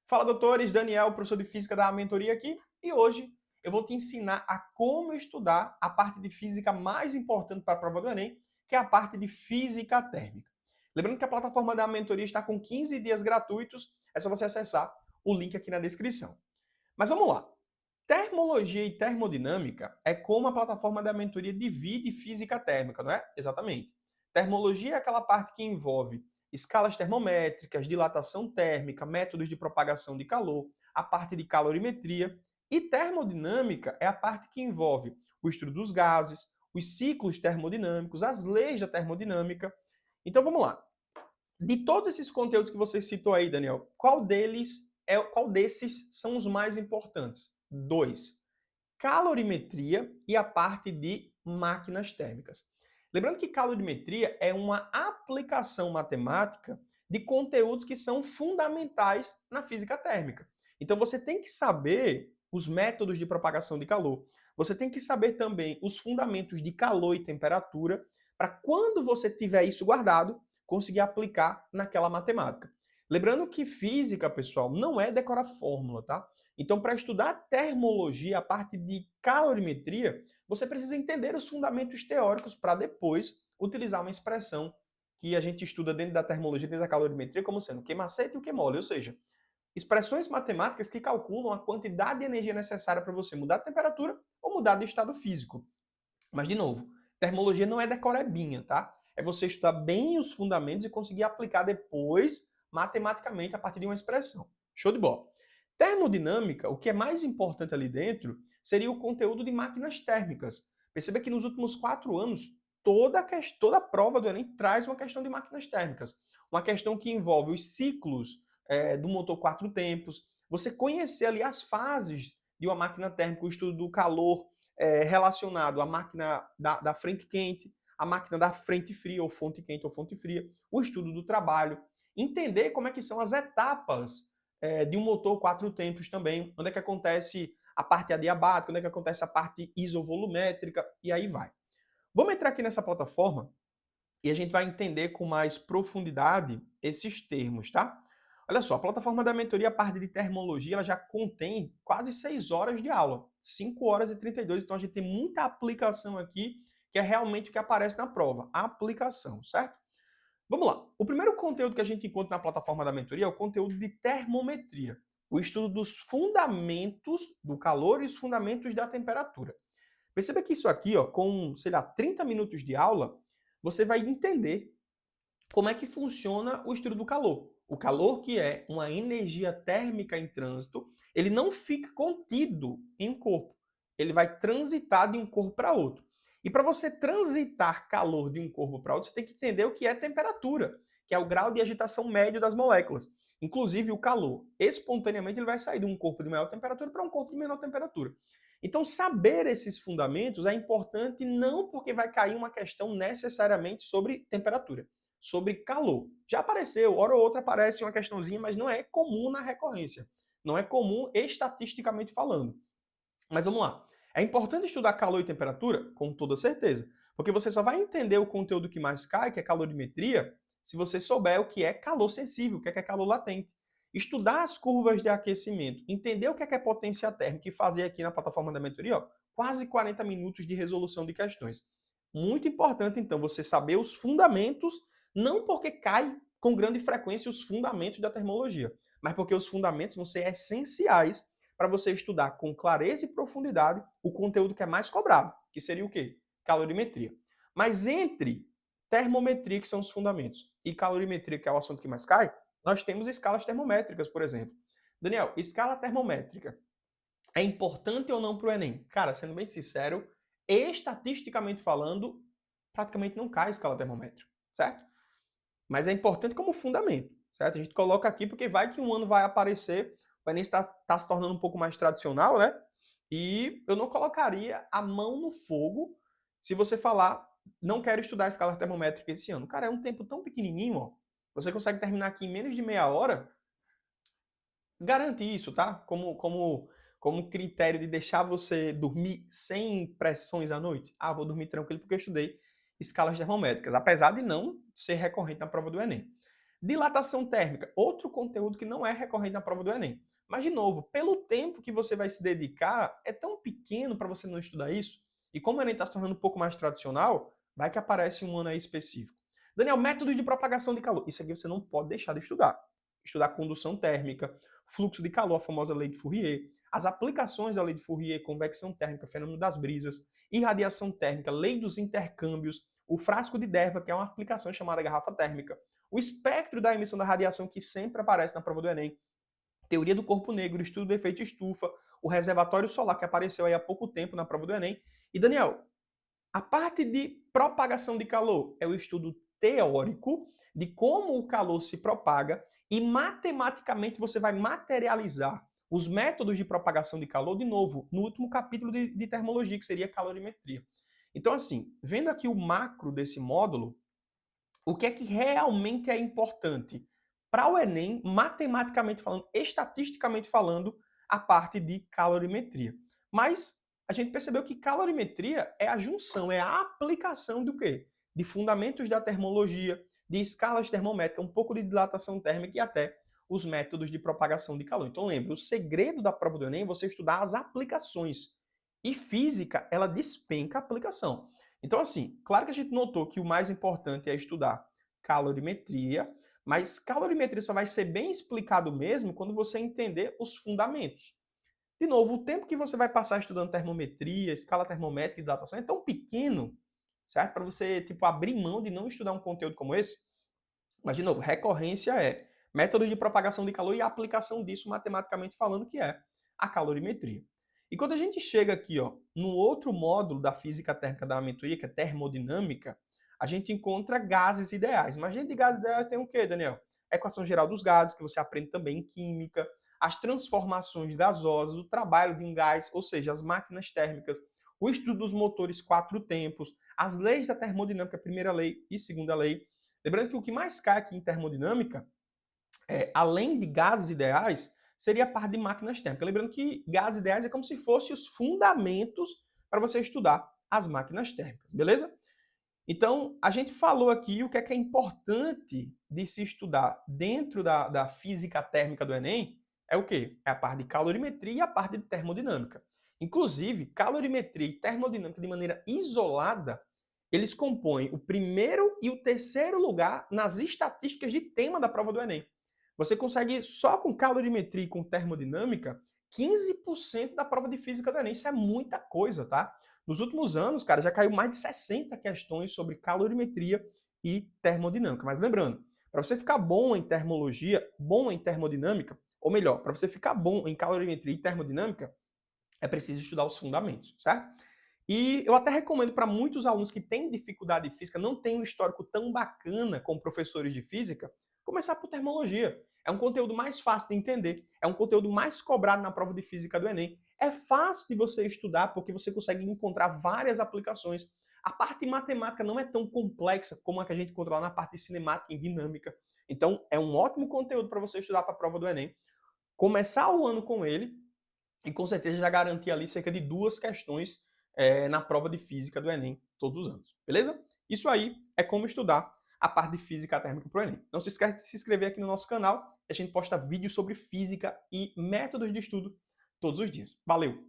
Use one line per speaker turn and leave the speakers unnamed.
Fala, doutores, Daniel, professor de física da mentoria aqui, e hoje eu vou te ensinar a como estudar a parte de física mais importante para a prova do Enem, que é a parte de física térmica. Lembrando que a plataforma da mentoria está com 15 dias gratuitos, é só você acessar o link aqui na descrição. Mas vamos lá. Termologia e termodinâmica é como a plataforma da mentoria divide física térmica, não é? Exatamente. Termologia é aquela parte que envolve escalas termométricas, dilatação térmica, métodos de propagação de calor, a parte de calorimetria. E termodinâmica é a parte que envolve o estudo dos gases, os ciclos termodinâmicos, as leis da termodinâmica. Então vamos lá. De todos esses conteúdos que você citou aí, Daniel, qual desses são os mais importantes? Dois: calorimetria e a parte de máquinas térmicas. Lembrando que calorimetria é uma aplicação matemática de conteúdos que são fundamentais na física térmica. Então você tem que saber os métodos de propagação de calor. Você tem que saber também os fundamentos de calor e temperatura para quando você tiver isso guardado, conseguir aplicar naquela matemática. Lembrando que física, pessoal, não é decorar fórmula, tá? Então, para estudar termologia, a parte de calorimetria, você precisa entender os fundamentos teóricos para depois utilizar uma expressão que a gente estuda dentro da termologia, dentro da calorimetria, como sendo Q macete e o Q mole, ou seja, expressões matemáticas que calculam a quantidade de energia necessária para você mudar a temperatura ou mudar de estado físico. Mas, de novo, termologia não é decorebinha, tá? É você estudar bem os fundamentos e conseguir aplicar depois, matematicamente, a partir de uma expressão. Show de bola. Termodinâmica, o que é mais importante ali dentro, seria o conteúdo de máquinas térmicas. Perceba que nos últimos 4 anos, toda a prova do Enem traz uma questão de máquinas térmicas. Uma questão que envolve os ciclos do motor quatro tempos, você conhecer ali as fases de uma máquina térmica, o estudo do calor, relacionado à máquina da frente quente, à máquina da frente fria, ou fonte quente ou fonte fria, o estudo do trabalho, entender como é que são as etapas de um motor quatro tempos também, onde é que acontece a parte adiabática, onde é que acontece a parte isovolumétrica, e aí vai. Vamos entrar aqui nessa plataforma e a gente vai entender com mais profundidade esses termos, tá? Olha só, a plataforma da mentoria, a parte de termologia, ela já contém quase 6 horas de aula, 5 horas e 32, então a gente tem muita aplicação aqui, que é realmente o que aparece na prova, a aplicação, certo? Vamos lá. O primeiro conteúdo que a gente encontra na plataforma da mentoria é o conteúdo de termometria, o estudo dos fundamentos do calor e os fundamentos da temperatura. Perceba que isso aqui, ó, com, sei lá, 30 minutos de aula, você vai entender como é que funciona o estudo do calor. O calor, que é uma energia térmica em trânsito, ele não fica contido em um corpo. Ele vai transitar de um corpo para outro. E para você transitar calor de um corpo para outro, você tem que entender o que é temperatura, que é o grau de agitação médio das moléculas. Inclusive, o calor, espontaneamente, ele vai sair de um corpo de maior temperatura para um corpo de menor temperatura. Então, saber esses fundamentos é importante não porque vai cair uma questão necessariamente sobre temperatura, sobre calor. Já apareceu, hora ou outra aparece uma questãozinha, mas não é comum na recorrência. Não é comum estatisticamente falando. Mas vamos lá. É importante estudar calor e temperatura? Com toda certeza. Porque você só vai entender o conteúdo que mais cai, que é calorimetria, se você souber o que é calor sensível, o que é calor latente. Estudar as curvas de aquecimento, entender o que é potência térmica e fazer aqui na plataforma da mentoria, ó, quase 40 minutos de resolução de questões. Muito importante, então, você saber os fundamentos, não porque cai com grande frequência os fundamentos da termologia, mas porque os fundamentos vão ser essenciais para você estudar com clareza e profundidade o conteúdo que é mais cobrado, que seria o quê? Calorimetria. Mas entre termometria, que são os fundamentos, e calorimetria, que é o assunto que mais cai, nós temos escalas termométricas, por exemplo. Daniel, escala termométrica é importante ou não para o Enem? Cara, sendo bem sincero, estatisticamente falando, praticamente não cai a escala termométrica, certo? Mas é importante como fundamento, certo? A gente coloca aqui porque vai que um ano vai aparecer, o Enem está se tornando um pouco mais tradicional, né? E eu não colocaria a mão no fogo se você falar, não quero estudar a escala termométrica esse ano. Cara, é um tempo tão pequenininho, ó. Você consegue terminar aqui em menos de meia hora. Garante isso, tá? Como critério de deixar você dormir sem pressões à noite. Ah, vou dormir tranquilo porque eu estudei escalas termométricas, apesar de não ser recorrente na prova do Enem. Dilatação térmica, outro conteúdo que não é recorrente na prova do Enem. Mas, de novo, pelo tempo que você vai se dedicar, é tão pequeno para você não estudar isso. E como o Enem está se tornando um pouco mais tradicional, vai que aparece um ano aí específico. Daniel, método de propagação de calor. Isso aqui você não pode deixar de estudar. Estudar condução térmica, fluxo de calor, a famosa lei de Fourier, as aplicações da lei de Fourier, convecção térmica, fenômeno das brisas, irradiação térmica, lei dos intercâmbios, o frasco de Derva, que é uma aplicação chamada garrafa térmica, o espectro da emissão da radiação, que sempre aparece na prova do Enem, teoria do corpo negro, estudo do efeito estufa, o reservatório solar, que apareceu aí há pouco tempo na prova do Enem. E, Daniel, a parte de propagação de calor é o estudo teórico de como o calor se propaga e matematicamente você vai materializar os métodos de propagação de calor, de novo, no último capítulo de termologia, que seria calorimetria. Então, assim, vendo aqui o macro desse módulo, o que é que realmente é importante? Para o Enem, matematicamente falando, estatisticamente falando, a parte de calorimetria. Mas a gente percebeu que calorimetria é a junção, é a aplicação do quê? De fundamentos da termologia, de escalas termométricas, um pouco de dilatação térmica e até os métodos de propagação de calor. Então lembre, o segredo da prova do Enem é você estudar as aplicações. E física, ela despenca a aplicação. Então, assim, claro que a gente notou que o mais importante é estudar calorimetria, mas calorimetria só vai ser bem explicado mesmo quando você entender os fundamentos. De novo, o tempo que você vai passar estudando termometria, escala termométrica e datação é tão pequeno, certo? Para você, tipo, abrir mão de não estudar um conteúdo como esse. Mas, de novo, recorrência é método de propagação de calor e a aplicação disso matematicamente falando, que é a calorimetria. E quando a gente chega aqui, ó, no outro módulo da física térmica da amentoia, que é termodinâmica, a gente encontra gases ideais. Mas dentro de gases ideais tem o quê, Daniel? A equação geral dos gases, que você aprende também em química, as transformações gasosas, o trabalho de um gás, ou seja, as máquinas térmicas, o estudo dos motores quatro tempos, as leis da termodinâmica, primeira lei e segunda lei. Lembrando que o que mais cai aqui em termodinâmica, além de gases ideais, seria a parte de máquinas térmicas. Lembrando que gases ideais é como se fossem os fundamentos para você estudar as máquinas térmicas, beleza? Então, a gente falou aqui o que é importante de se estudar dentro da física térmica do Enem, é o quê? É a parte de calorimetria e a parte de termodinâmica. Inclusive, calorimetria e termodinâmica de maneira isolada, eles compõem o primeiro e o terceiro lugar nas estatísticas de tema da prova do Enem. Você consegue, só com calorimetria e com termodinâmica, 15% da prova de física do Enem. Isso é muita coisa, tá? Nos últimos anos, cara, já caiu mais de 60 questões sobre calorimetria e termodinâmica. Mas lembrando, para você ficar bom em termologia, bom em termodinâmica, ou melhor, para você ficar bom em calorimetria e termodinâmica, é preciso estudar os fundamentos, certo? E eu até recomendo para muitos alunos que têm dificuldade em física, não têm um histórico tão bacana com professores de física, começar por termologia. É um conteúdo mais fácil de entender, é um conteúdo mais cobrado na prova de física do Enem. É fácil de você estudar porque você consegue encontrar várias aplicações. A parte matemática não é tão complexa como a que a gente encontra lá na parte de cinemática e dinâmica. Então, é um ótimo conteúdo para você estudar para a prova do Enem. Começar o ano com ele e com certeza já garantir ali cerca de 2 questões na prova de física do Enem todos os anos. Beleza? Isso aí é como estudar a parte de física térmica para o Enem. Não se esqueça de se inscrever aqui no nosso canal, que a gente posta vídeos sobre física e métodos de estudo todos os dias. Valeu!